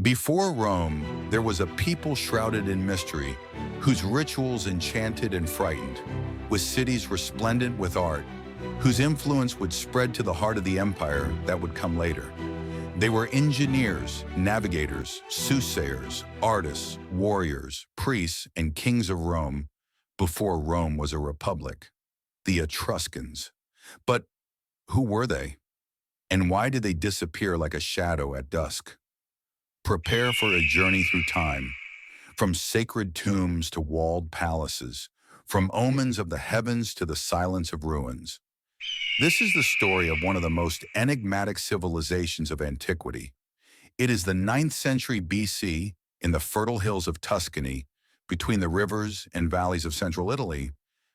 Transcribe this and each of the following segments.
Before Rome, there was a people shrouded in mystery, whose rituals enchanted and frightened, with cities resplendent with art, whose influence would spread to the heart of the empire that would come later. They were engineers, navigators, soothsayers, artists, warriors, priests, and kings of Rome before Rome was a republic, the Etruscans. But who were they? And why did they disappear like a shadow at dusk? Prepare for a journey through time, from sacred tombs to walled palaces, from omens of the heavens to the silence of ruins. This is the story of one of the most enigmatic civilizations of antiquity. It is the 9th century BC in the fertile hills of Tuscany, between the rivers and valleys of central Italy,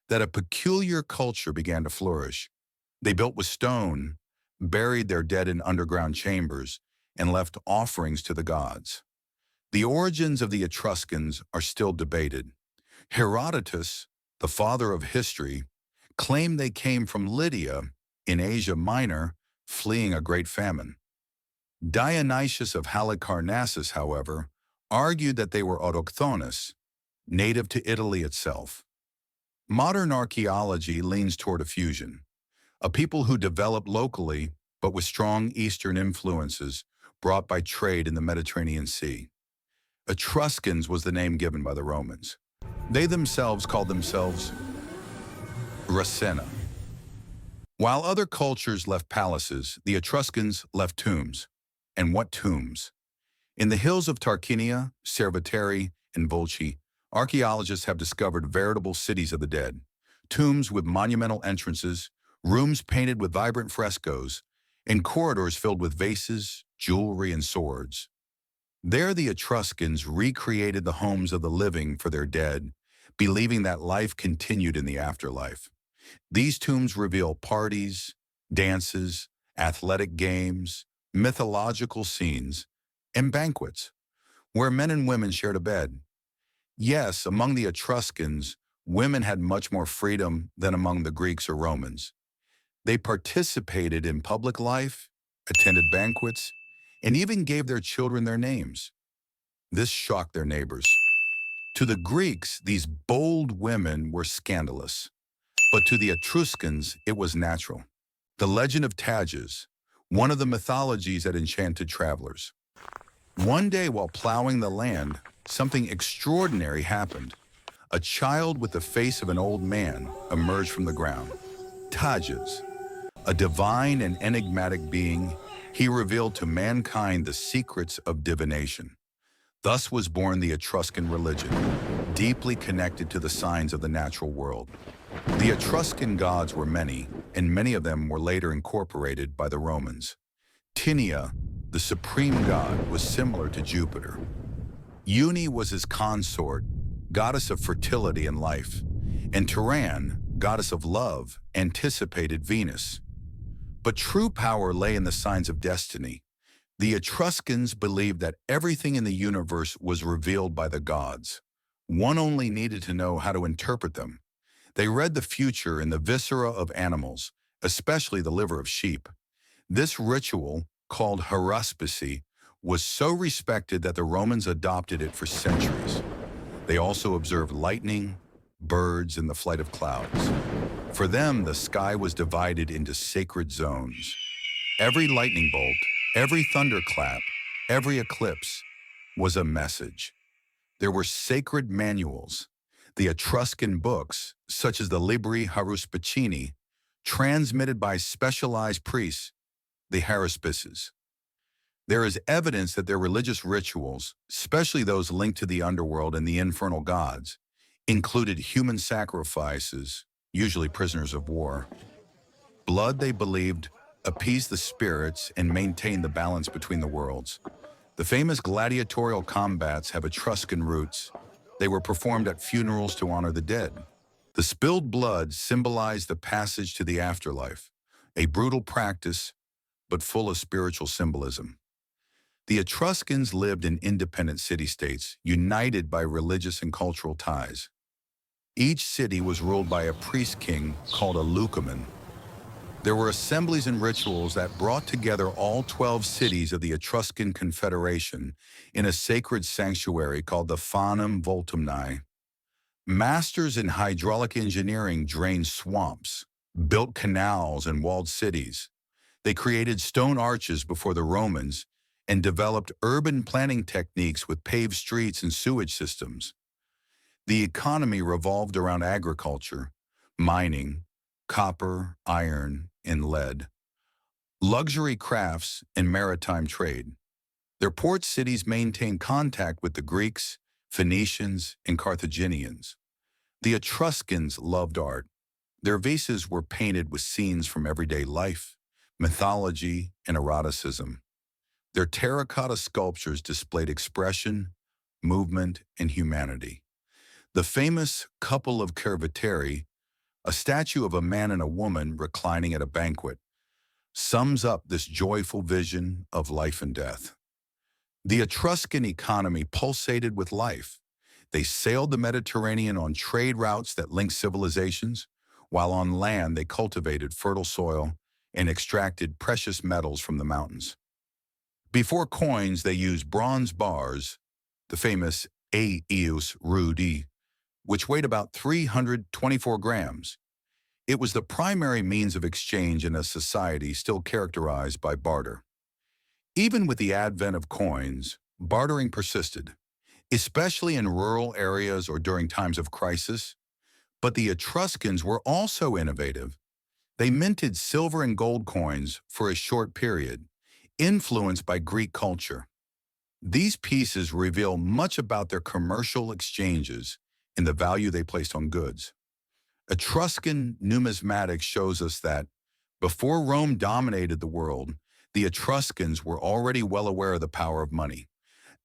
that a peculiar culture began to flourish. They built with stone, buried their dead in underground chambers, and left offerings to the gods. The origins of the Etruscans are still debated. Herodotus, the father of history, claimed they came from Lydia in Asia Minor, fleeing a great famine. Dionysius of Halicarnassus, however, argued that they were autochthonous, native to Italy itself. Modern archaeology leans toward a fusion, a people who developed locally but with strong Eastern influences brought by trade in the Mediterranean Sea. Etruscans was the name given by the Romans. They themselves called themselves Ravenna. While other cultures left palaces, the Etruscans left tombs. And what tombs? In the hills of Tarquinia, Cerveteri, and Volci, archaeologists have discovered veritable cities of the dead, tombs with monumental entrances, rooms painted with vibrant frescoes, and corridors filled with vases, jewelry, and swords. There the Etruscans recreated the homes of the living for their dead, believing that life continued in the afterlife. These tombs reveal parties, dances, athletic games, mythological scenes, and banquets, where men and women shared a bed. Yes, among the Etruscans, women had much more freedom than among the Greeks or Romans. They participated in public life, attended banquets, and even gave their children their names. This shocked their neighbors. To the Greeks, these bold women were scandalous, but to the Etruscans, it was natural. The legend of Tages, one of the mythologies that enchanted travelers. One day while plowing the land, something extraordinary happened. A child with the face of an old man emerged from the ground. Tages, a divine and enigmatic being, he revealed to mankind the secrets of divination. Thus was born the Etruscan religion, deeply connected to the signs of the natural world. The Etruscan gods were many, and many of them were later incorporated by the Romans. Tinia, the supreme god, was similar to Jupiter. Uni was his consort, goddess of fertility and life, and Turan, goddess of love, anticipated Venus. But true power lay in the signs of destiny. The Etruscans believed that everything in the universe was revealed by the gods. One only needed to know how to interpret them. They read the future in the viscera of animals, especially the liver of sheep. This ritual, called haruspicy, was so respected that the Romans adopted it for centuries. They also observed lightning, birds, and the flight of clouds. For them, the sky was divided into sacred zones. Every lightning bolt, every thunderclap, every eclipse was a message. There were sacred manuals. The Etruscan books, such as the Libri Haruspicini, transmitted by specialized priests, the haruspices. There is evidence that their religious rituals, especially those linked to the underworld and the infernal gods, included human sacrifices, usually prisoners of war. Blood, they believed, appeased the spirits and maintained the balance between the worlds. The famous gladiatorial combats have Etruscan roots. They were performed at funerals to honor the dead. The spilled blood symbolized the passage to the afterlife, a brutal practice, but full of spiritual symbolism. The Etruscans lived in independent city-states, united by religious and cultural ties. Each city was ruled by a priest-king called a lucamen. There were assemblies and rituals that brought together all 12 cities of the Etruscan Confederation in a sacred sanctuary called the Forum Voltumni. Masters in hydraulic engineering drained swamps, built canals and walled cities. They created stone arches before the Romans and developed urban planning techniques with paved streets and sewage systems. The economy revolved around agriculture, mining, copper, iron, and lead, luxury crafts, and maritime trade. Their port cities maintained contact with the Greeks, Phoenicians, and Carthaginians. The Etruscans loved art. Their vases were painted with scenes from everyday life, mythology, and eroticism. Their terracotta sculptures displayed expression, movement, and humanity. The famous Couple of Cerveteri, a statue of a man and a woman reclining at a banquet, sums up this joyful vision of life and death. The Etruscan economy pulsated with life. They sailed the Mediterranean on trade routes that linked civilizations, while on land they cultivated fertile soil and extracted precious metals from the mountains. Before coins, they used bronze bars, the famous Aeus Rudi, which weighed about 324 grams. It was the primary means of exchange in a society still characterized by barter. Even with the advent of coins, bartering persisted, especially in rural areas or during times of crisis. But the Etruscans were also innovative. They minted silver and gold coins for a short period, influenced by Greek culture. These pieces reveal much about their commercial exchanges and the value they placed on goods. Etruscan numismatics shows us that, before Rome dominated the world, the Etruscans were already well aware of the power of money.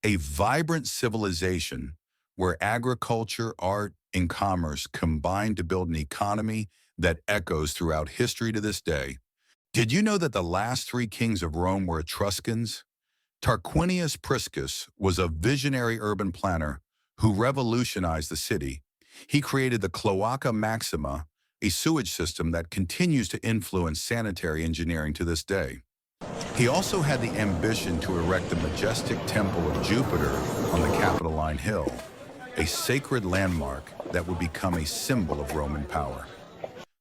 A vibrant civilization where agriculture, art, and commerce combined to build an economy that echoes throughout history to this day. Did you know that the last three kings of Rome were Etruscans? Tarquinius Priscus was a visionary urban planner who revolutionized the city. He created the Cloaca Maxima, a sewage system that continues to influence sanitary engineering to this day. He also had the ambition to erect the majestic Temple of Jupiter on the Capitoline Hill, a sacred landmark that would become a symbol of Roman power.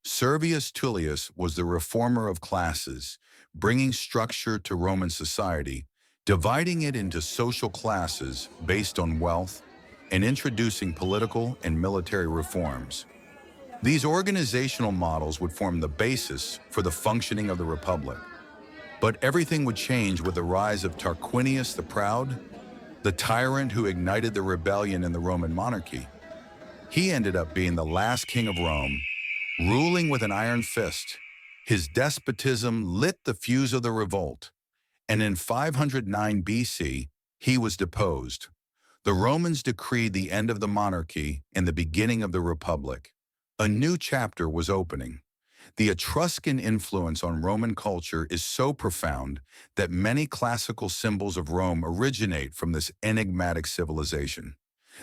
Servius Tullius was the reformer of classes, bringing structure to Roman society, dividing it into social classes based on wealth, and introducing political and military reforms. These organizational models would form the basis for the functioning of the Republic. But everything would change with the rise of Tarquinius the Proud, the tyrant who ignited the rebellion in the Roman monarchy. He ended up being the last king of Rome, ruling with an iron fist. His despotism lit the fuse of the revolt, and in 509 BC, he was deposed. The Romans decreed the end of the monarchy and the beginning of the Republic. A new chapter was opening. The Etruscan influence on Roman culture is so profound that many classical symbols of Rome originate from this enigmatic civilization.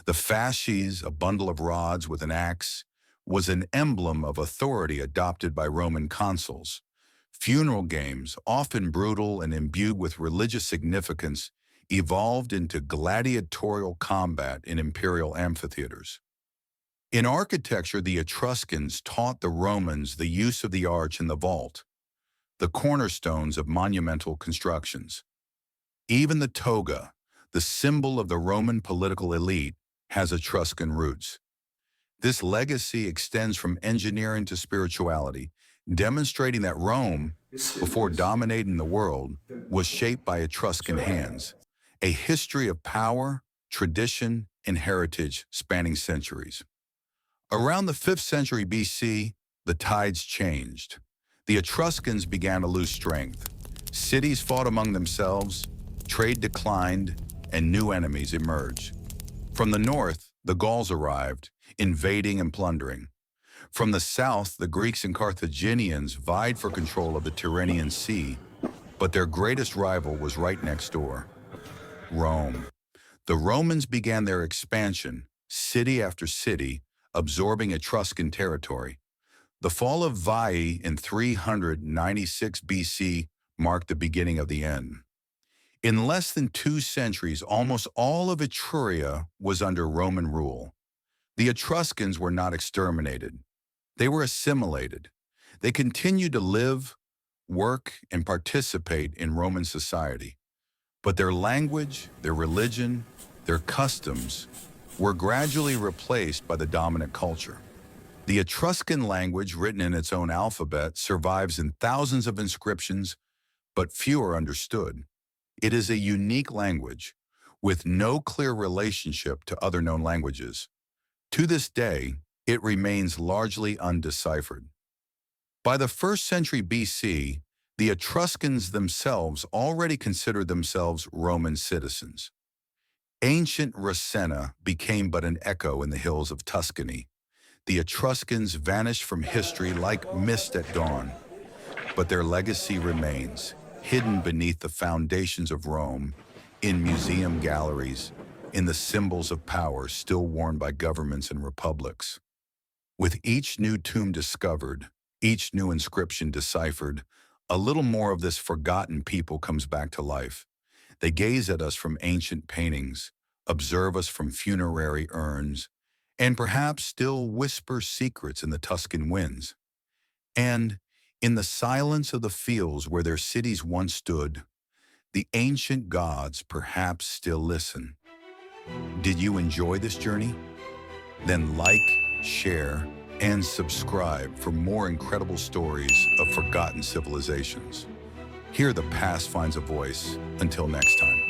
The fasces, a bundle of rods with an axe, was an emblem of authority adopted by Roman consuls. Funeral games, often brutal and imbued with religious significance, evolved into gladiatorial combat in imperial amphitheaters. In architecture, the Etruscans taught the Romans the use of the arch and the vault, the cornerstones of monumental constructions. Even the toga, the symbol of the Roman political elite, has Etruscan roots. This legacy extends from engineering to spirituality, demonstrating that Rome, before dominating the world, was shaped by Etruscan hands, a history of power, tradition, and heritage spanning centuries. Around the 5th century BC, the tides changed. The Etruscans began to lose strength. Cities fought among themselves, trade declined, and new enemies emerged. From the north, the Gauls arrived, invading and plundering. From the south, the Greeks and Carthaginians vied for control of the Tyrrhenian Sea, but their greatest rival was right next door, Rome. The Romans began their expansion, city after city, absorbing Etruscan territory. The fall of Veii in 396 BC marked the beginning of the end. In less than 2 centuries, almost all of Etruria was under Roman rule. The Etruscans were not exterminated. They were assimilated. They continued to live, work, and participate in Roman society. But their language, their religion, their customs were gradually replaced by the dominant culture. The Etruscan language, written in its own alphabet, survives in thousands of inscriptions, but few are understood. It is a unique language, with no clear relationship to other known languages. To this day, it remains largely undeciphered. By the 1st century BC, the Etruscans themselves already considered themselves Roman citizens. Ancient Ravenna became but an echo in the hills of Tuscany. The Etruscans vanished from history like mist at dawn, but their legacy remains, hidden beneath the foundations of Rome, in museum galleries, in the symbols of power still worn by governments and republics. With each new tomb discovered, each new inscription deciphered, a little more of this forgotten people comes back to life. They gaze at us from ancient paintings, observe us from funerary urns, and perhaps still whisper secrets in the Tuscan winds. And in the silence of the fields where their cities once stood, the ancient gods perhaps still listen. Did you enjoy this journey? Then like, share, and subscribe for more incredible stories of forgotten civilizations. Here the past finds a voice. Until next time.